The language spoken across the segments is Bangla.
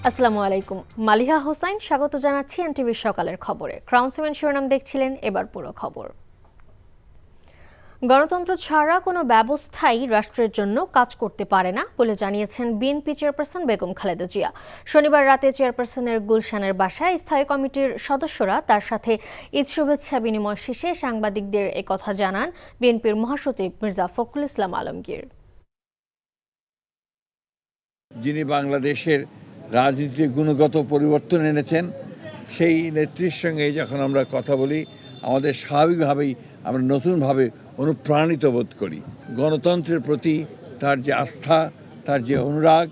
আসসালামু আলাইকুম। মালিহা হোসাইন স্বাগত জানাচ্ছি এনটিভির সকালের খবরে। ক্রাউন সিমেন্ট শিরোনাম দেখছিলেন, এবার পুরো খবর। গণতন্ত্র ছাড়া কোনো ব্যবস্থাই রাষ্ট্রের জন্য কাজ করতে পারে না বলে জানিয়েছেন বিএনপি চেয়ারপারসন বেগম খালেদা জিয়া। শনিবার রাতে চেয়ারপারসনের গুলশানের বাসায় স্থায়ী কমিটির সদস্যরা তার সাথে ঈদ শুভেচ্ছা বিনিময় শেষে সাংবাদিকদের একথা জানান বিএনপির মহাসচিব মির্জা ফখরুল ইসলাম আলমগীর। যিনি বাংলাদেশের রাজনীতিতে গুণগত পরিবর্তন এনেছেন, সেই নেত্রীর সঙ্গে যখন আমরা কথা বলি, আমাদের স্বাভাবিকভাবেই আমরা নতুনভাবে অনুপ্রাণিত বোধ করি। গণতন্ত্রের প্রতি তার যে আস্থা, তার যে অনুরাগ,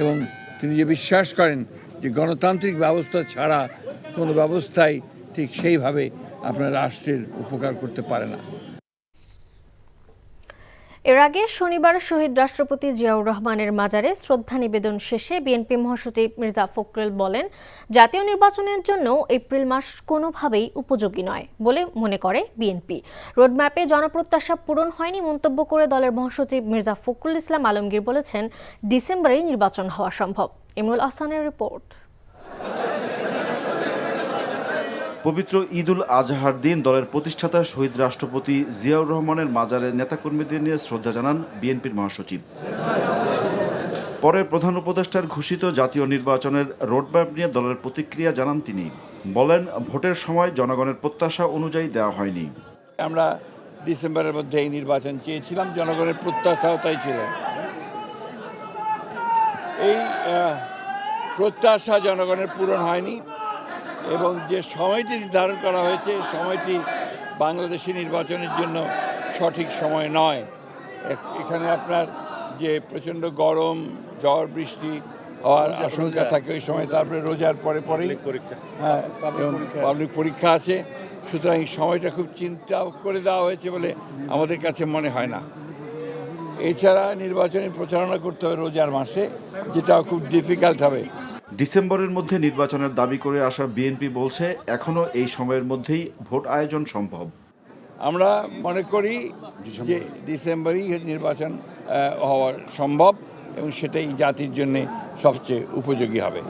এবং তিনি যে বিশ্বাস করেন যে গণতান্ত্রিক ব্যবস্থা ছাড়া কোনো ব্যবস্থাই ঠিক সেইভাবে আপনার রাষ্ট্রের উপকার করতে পারে না। এর আগে শনিবার শহীদ রাষ্ট্রপতি জিয়াউর রহমানের মাজারে শ্রদ্ধা নিবেদন শেষে বিএনপি মহাসচিব মির্জা ফখরুল বলেন, জাতীয় নির্বাচনের জন্য এপ্রিল মাস কোনোভাবেই উপযোগী নয় বলে মনে করে বিএনপি। রোডম্যাপে জনপ্রত্যাশা পূরণ হয়নি মন্তব্য করে দলের মহাসচিব মির্জা ফখরুল ইসলাম আলমগীর বলেছেন, ডিসেম্বরেই নির্বাচন হওয়া সম্ভব। ইমরুল আহসানের রিপোর্ট। পবিত্র ঈদুল আজহার দিন দলের প্রতিষ্ঠাতা শহীদ রাষ্ট্রপতি জিয়াউর রহমানের মাজারে নেতাকর্মীদের নিয়ে শ্রদ্ধা জানান বিএনপির মহাসচিব। পরে প্রধান উপদেষ্টার ঘোষিত জাতীয় নির্বাচনের রোডম্যাপ নিয়ে দলের প্রতিক্রিয়া জানান তিনি। বলেন, ভোটের সময় জনগণের প্রত্যাশা অনুযায়ী দেওয়া হয়নি। আমরা ডিসেম্বরের মধ্যে এই নির্বাচন চেয়েছিলাম, জনগণের প্রত্যাশাও তাই ছিল। এই প্রত্যাশা জনগণের পূরণ হয়নি, এবং যে সময়টি নির্ধারণ করা হয়েছে, সময়টি বাংলাদেশি নির্বাচনের জন্য সঠিক সময় নয়। এখানে আপনার যে প্রচণ্ড গরম, ঝড় বৃষ্টি হওয়ার আশঙ্কা থাকে ওই সময়, তারপরে রোজার পরেই পাবলিক পরীক্ষা আছে। সুতরাং এই সময়টা খুব চিন্তা করে দেওয়া হয়েছে বলে আমাদের কাছে মনে হয় না। এছাড়া নির্বাচনী প্রচারণা করতে হবে রোজার মাসে, যেটাও খুব ডিফিকাল্ট হবে। ডিসেম্বরের মধ্যে নির্বাচনের দাবি করে আসা বিএনপি বলছে, এখনও এই সময়ের মধ্যেই ভোট আয়োজন সম্ভব। আমরা মনে করি যে ডিসেম্বরেই নির্বাচন হওয়া সম্ভব, এবং সেটাই জাতির জন্য সবচেয়ে উপযোগী হবে।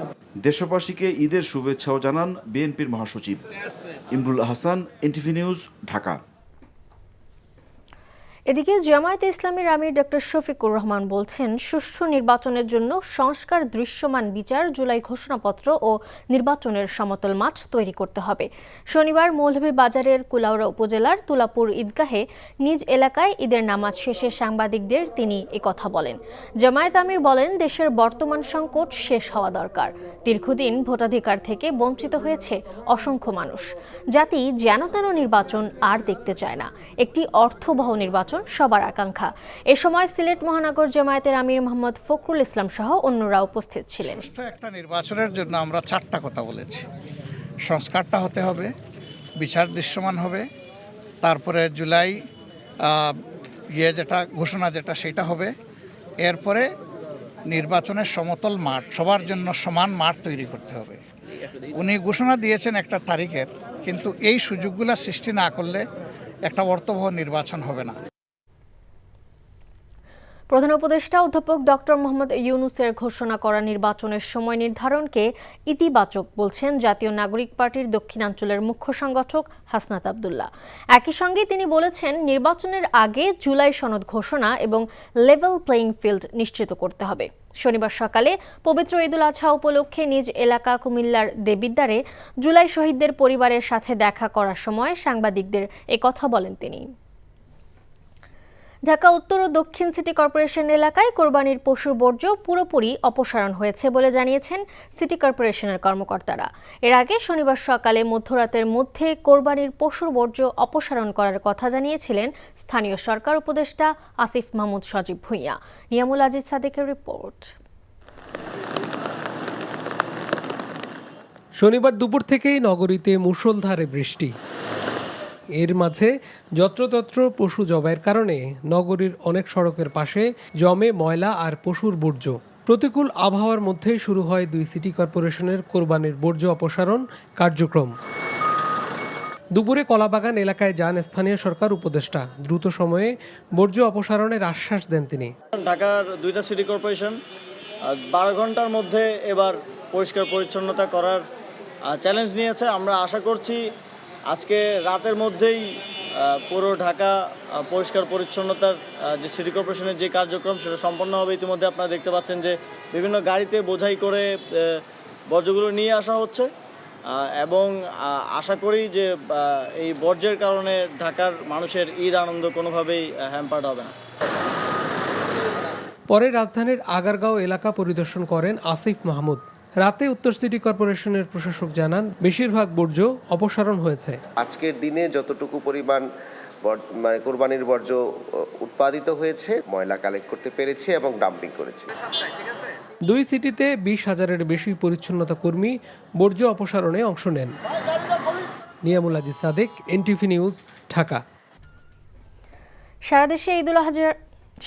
দেশবাসীকে ঈদের শুভেচ্ছাও জানান বিএনপির মহাসচিব। Imrul Ahsan, NTV news, Dhaka. এদিকে জামায়াতে ইসলামীর আমির ডক্টর শফিকুর রহমান বলছেন, সুষ্ঠু নির্বাচনের জন্য সংস্কার, দৃশ্যমান বিচার, জুলাই ঘোষণাপত্র ও নির্বাচনের সমতল মাঠ তৈরি করতে হবে। শনিবার মৌলভীবাজারের কুলাউড়া উপজেলার তুলাপুর ঈদগাহে নিজ এলাকায় ঈদের নামাজ শেষে সাংবাদিকদের তিনি একথা বলেন। জামায়াত আমির বলেন, দেশের বর্তমান সংকট শেষ হওয়া দরকার। দীর্ঘদিন ভোটাধিকার থেকে বঞ্চিত হয়েছে অসংখ্য মানুষ। জাতি যেন তেন নির্বাচন আর দেখতে চায় না, একটি অর্থবহ নির্বাচন সবার আকাঙ্ক্ষা। এ সময় সিলেট মহানগর জামায়াতের আমির মোহাম্মদ ফখরুল ইসলাম সহ অন্যরা উপস্থিত ছিলেন। সুষ্ঠু একটা নির্বাচনের জন্য আমরা 4টা কথা বলেছি। সংস্কারটা হতে হবে, বিচার দৃশ্যমান হবে, তারপরে জুলাই যেটা ঘোষণা সেটা হবে, এরপরে নির্বাচনের সমতল মাঠ, সবার জন্য সমান মাঠ তৈরি করতে হবে। উনি ঘোষণা দিয়েছেন একটা তারিখের, কিন্তু এই সুযোগগুলো সৃষ্টি না করলে একটা অর্থবহ নির্বাচন হবে না। প্রধান উপদেষ্টা অধ্যাপক ডক্টর মোহাম্মদ ইউনূসের ঘোষণা করা নির্বাচনের সময় নির্ধারণকে ইতিবাচক বলছেন জাতীয় নাগরিক পার্টির দক্ষিণাঞ্চলের মুখ্য সংগঠক হাসনাত আব্দুল্লাহ। একই সঙ্গে তিনি বলেছেন, নির্বাচনের আগে জুলাই সনদ ঘোষণা এবং লেভেল প্লেইং ফিল্ড নিশ্চিত করতে হবে। শনিবার সকালে পবিত্র ঈদুল আজহা উপলক্ষে নিজ এলাকা কুমিল্লার দেবিদ্বারে জুলাই শহীদদের পরিবারের সাথে দেখা করার সময় সাংবাদিকদের একথা বলেন তিনি। ঢাকা উত্তর ও দক্ষিণ সিটি কর্পোরেশন এলাকায় কোরবানির পশুর বর্জ্য পুরোপুরি অপসারণ হয়েছে বলে জানিয়েছেন সিটি কর্পোরেশনের কর্মকর্তারা। এর আগে শনিবার সকালে মধ্যরাতের মধ্যে কোরবানির পশুর বর্জ্য অপসারণ করার কথা জানিয়েছিলেন স্থানীয় সরকার উপদেষ্টা আসিফ মাহমুদ সজীব ভূঁইয়া। নিয়ামুল আজিজ সাদেকের রিপোর্ট। শনিবার দুপুর থেকেই নগরীতে মুষলধারে বৃষ্টি। এর মাঝে যত্রতত্র পশু জবাইয়ের কারণে নগরীর অনেক সড়কের পাশে জমে ময়লা আর পশুর বর্জ্য। প্রতিকূল আবহাওয়ার মধ্যে শুরু হয় 2 সিটি কর্পোরেশনের কোরবানির বর্জ্য অপসারণ কার্যক্রম। দুপুরে কলাবাগান এলাকায় যান স্থানীয় সরকার উপদেষ্টা। দ্রুত সময়ে বর্জ্য অপসারণের আশ্বাস দেন তিনি। ঢাকার 2টা সিটি কর্পোরেশন 12 ঘন্টার মধ্যে এবার পরিষ্কার পরিচ্ছন্নতা করার চ্যালেঞ্জ নিয়েছে। আমরা আশা করছি আজকে রাতের মধ্যেই পুরো ঢাকা পরিষ্কার পরিচ্ছন্নতার যে সিটি কর্পোরেশনের যে কার্যক্রম সেটা সম্পন্ন হবে। ইতিমধ্যে আপনারা দেখতে পাচ্ছেন যে বিভিন্ন গাড়িতে বোঝাই করে বর্জ্যগুলো নিয়ে আসা হচ্ছে এবং আশা করি যে এই বর্জ্যের কারণে ঢাকার মানুষের ঈদ আনন্দ কোনোভাবেই হ্যাম্পার্ড হবে না। পরে রাজধানীর আগারগাঁও এলাকা পরিদর্শন করেন আসিফ মাহমুদ। রাতে উত্তর সিটি কর্পোরেশনের প্রশাসক জানান বেশিরভাগ বর্জ্য অপসারণ হয়েছে। আজকের দিনে যতটুকু পরিমাণ মানে কোরবানির বর্জ্য উৎপাদিত হয়েছে ময়লা কালেক্ট করতে পেরেছে এবং ডাম্পিং করেছে। 2 সিটিতে 20,000-এর বেশি পরিচ্ছন্নতা কর্মী বর্জ্য অপসারণে অংশ নেন। Niamul Aziz Sadek, NTV news, Dhaka.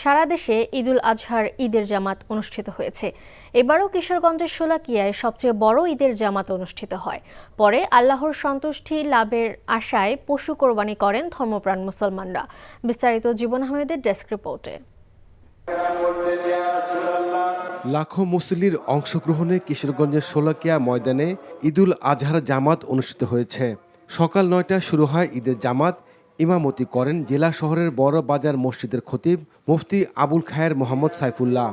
সারা দেশে ঈদুল আজহার ঈদের জামাত অনুষ্ঠিত হয়েছে। এবারও কিশোরগঞ্জের শোলাকিয়ায় সবচেয়ে বড় ঈদের জামাত অনুষ্ঠিত হয়। পরে আল্লাহর সন্তুষ্টি লাভের আশায় পশু কোরবানি করেন ধর্মপ্রাণ মুসলমানরা। বিস্তারিত জীবন আহমেদের ডেস্ক রিপোর্টে। লাখো মুসল্লির অংশগ্রহণে কিশোরগঞ্জের শোলাকিয়া ময়দানে ঈদুল আজহার জামাত অনুষ্ঠিত হয়েছে। সকাল 9টায় শুরু হয় ঈদের জামাত। ইমামতি করেন জেলা শহরের বড় বাজার মসজিদের খতিব মুফতি আবুল খায়ের মোহাম্মদ সাইফুল্লাহ।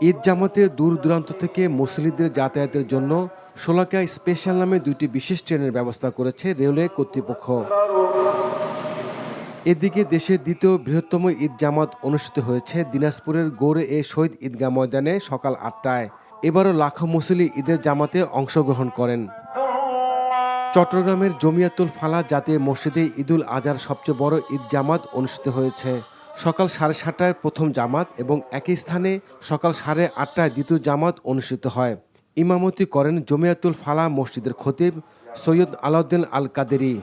ঈদ জামাতে দূর দূরান্ত থেকে মুসল্লিদের যাতায়াতের জন্য শোলাকিয়া স্পেশাল নামে 2টি বিশেষ ট্রেনের ব্যবস্থা করেছে রেলওয়ে কর্তৃপক্ষ। এদিকে দেশের দ্বিতীয় বৃহত্তম ঈদ জামাত অনুষ্ঠিত হয়েছে দিনাজপুরের গৌড়ে এ শহীদ ঈদগাহ ময়দানে সকাল 8টায়। এবারও লাখো মুসল্লি ঈদের জামাতে অংশগ্রহণ করেন। চট্টগ্রামের জমিয়াতুল ফালাহ জাতীয় মসজিদে ঈদুল আজহার সবচেয়ে বড় ঈদ জামাত অনুষ্ঠিত হয়েছে। সকাল 7:30টায় প্রথম জামাত এবং একই স্থানে সকাল 8:30টায় দ্বিতীয় জামাত অনুষ্ঠিত হয়। ইমামতি করেন জমিয়াতুল ফালাহ মসজিদের খতিব সৈয়দ আলাউদ্দিন আল কাদেরি।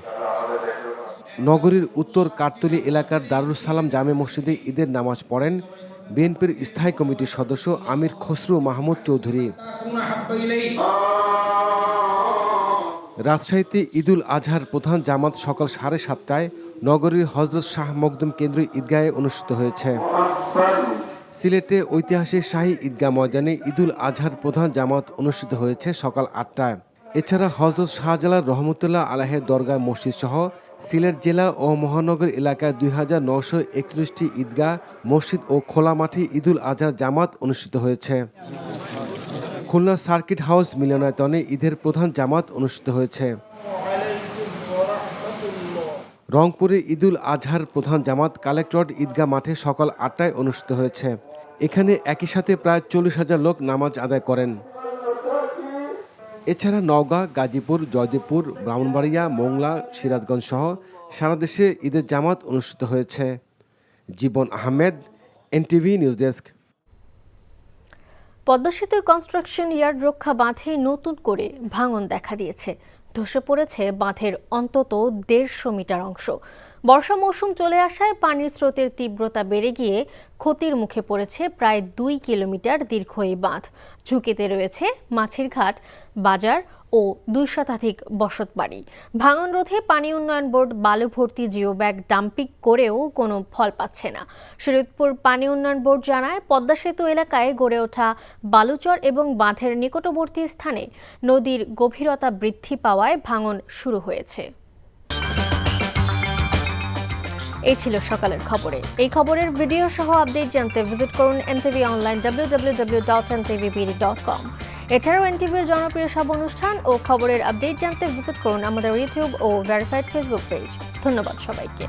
নগরীর উত্তর কাঠতলী এলাকার দারুস সালাম জামে মসজিদে ঈদের নামাজ পড়েন বিএনপির স্থায়ী কমিটির সদস্য আমির খসরু মাহমুদ চৌধুরী। রাজশাহীতে ঈদুল আজহার প্রধান জামাত সকাল 7:30টায় নগরীর হযরত শাহ মখদুম কেন্দ্রীয় ঈদগাহে অনুষ্ঠিত হয়েছে। সিলেটে ঐতিহাসিক শাহী ঈদগাহ ময়দানে ঈদুল আজহার প্রধান জামাত অনুষ্ঠিত হয়েছে সকাল 8টায়। এছাড়া হযরত শাহজালাল রহমতুল্লাহ আলাইহির দরগাহ মসজিদ সহ সিলেট জেলা ও মহানগর এলাকায় 2931টি ঈদগাহ, মসজিদ ও খোলা মাঠে ঈদুল আজহার জামাত অনুষ্ঠিত হয়েছে। খুলনা সার্কিট হাউস মিলনায়তনে ঈদের প্রধান জামাত অনুষ্ঠিত হয়েছে। রংপুরে ঈদুল আজহার প্রধান জামাত কালেক্টরেট ঈদগাহ মাঠে সকাল 8টায় অনুষ্ঠিত হয়েছে। এখানে একই সাথে প্রায় 40,000 লোক নামাজ আদায় করেন। এছাড়া নওগাঁ, গাজীপুর, জয়দেবপুর, ব্রাহ্মণবাড়িয়া, মোংলা, সিরাজগঞ্জ সহ সারা দেশে ঈদের জামাত অনুষ্ঠিত হয়েছে। Jibon Ahmed, NTV news desk. Padma সেতুর কনস্ট্রাকশন ইয়ার্ড রক্ষা বাঁধে নতুন করে ভাঙন দেখা দিয়েছে। ধসে পড়েছে বাঁধের অন্তত 150 মিটার অংশ। বর্ষা মৌসুম চলে আসায় পানির স্রোতের তীব্রতা বেড়ে গিয়ে ক্ষতির মুখে পড়েছে প্রায় 2 কিলোমিটার দীর্ঘ এই বাঁধ। ঝুঁকিতে রয়েছে মাছের ঘাট, বাজার ও 2 শতাধিক বসতবাড়ি। ভাঙন রোধে পানি উন্নয়ন বোর্ড বালু ভর্তি জিও ব্যাগ ডাম্পিং করেও কোনো ফল পাচ্ছে না। শরীয়তপুর পানি উন্নয়ন বোর্ড জানায়, পদ্মা সেতু এলাকায় গড়ে ওঠা বালুচর এবং বাঁধের নিকটবর্তী স্থানে নদীর গভীরতা বৃদ্ধি পাওয়ায় ভাঙন শুরু হয়েছে। এই ছিল সকালের খবরে। এই খবরের ভিডিও সহ আপডেট জানতে ভিজিট করুন এনটিভি অনলাইন www.ntvbd.com। এছাড়াও এনটিভির জনপ্রিয় সব অনুষ্ঠান ও খবরের আপডেট জানতে ভিজিট করুন আমাদের ইউটিউব ও ভেরিফাইড ফেসবুক পেজ। ধন্যবাদ সবাইকে।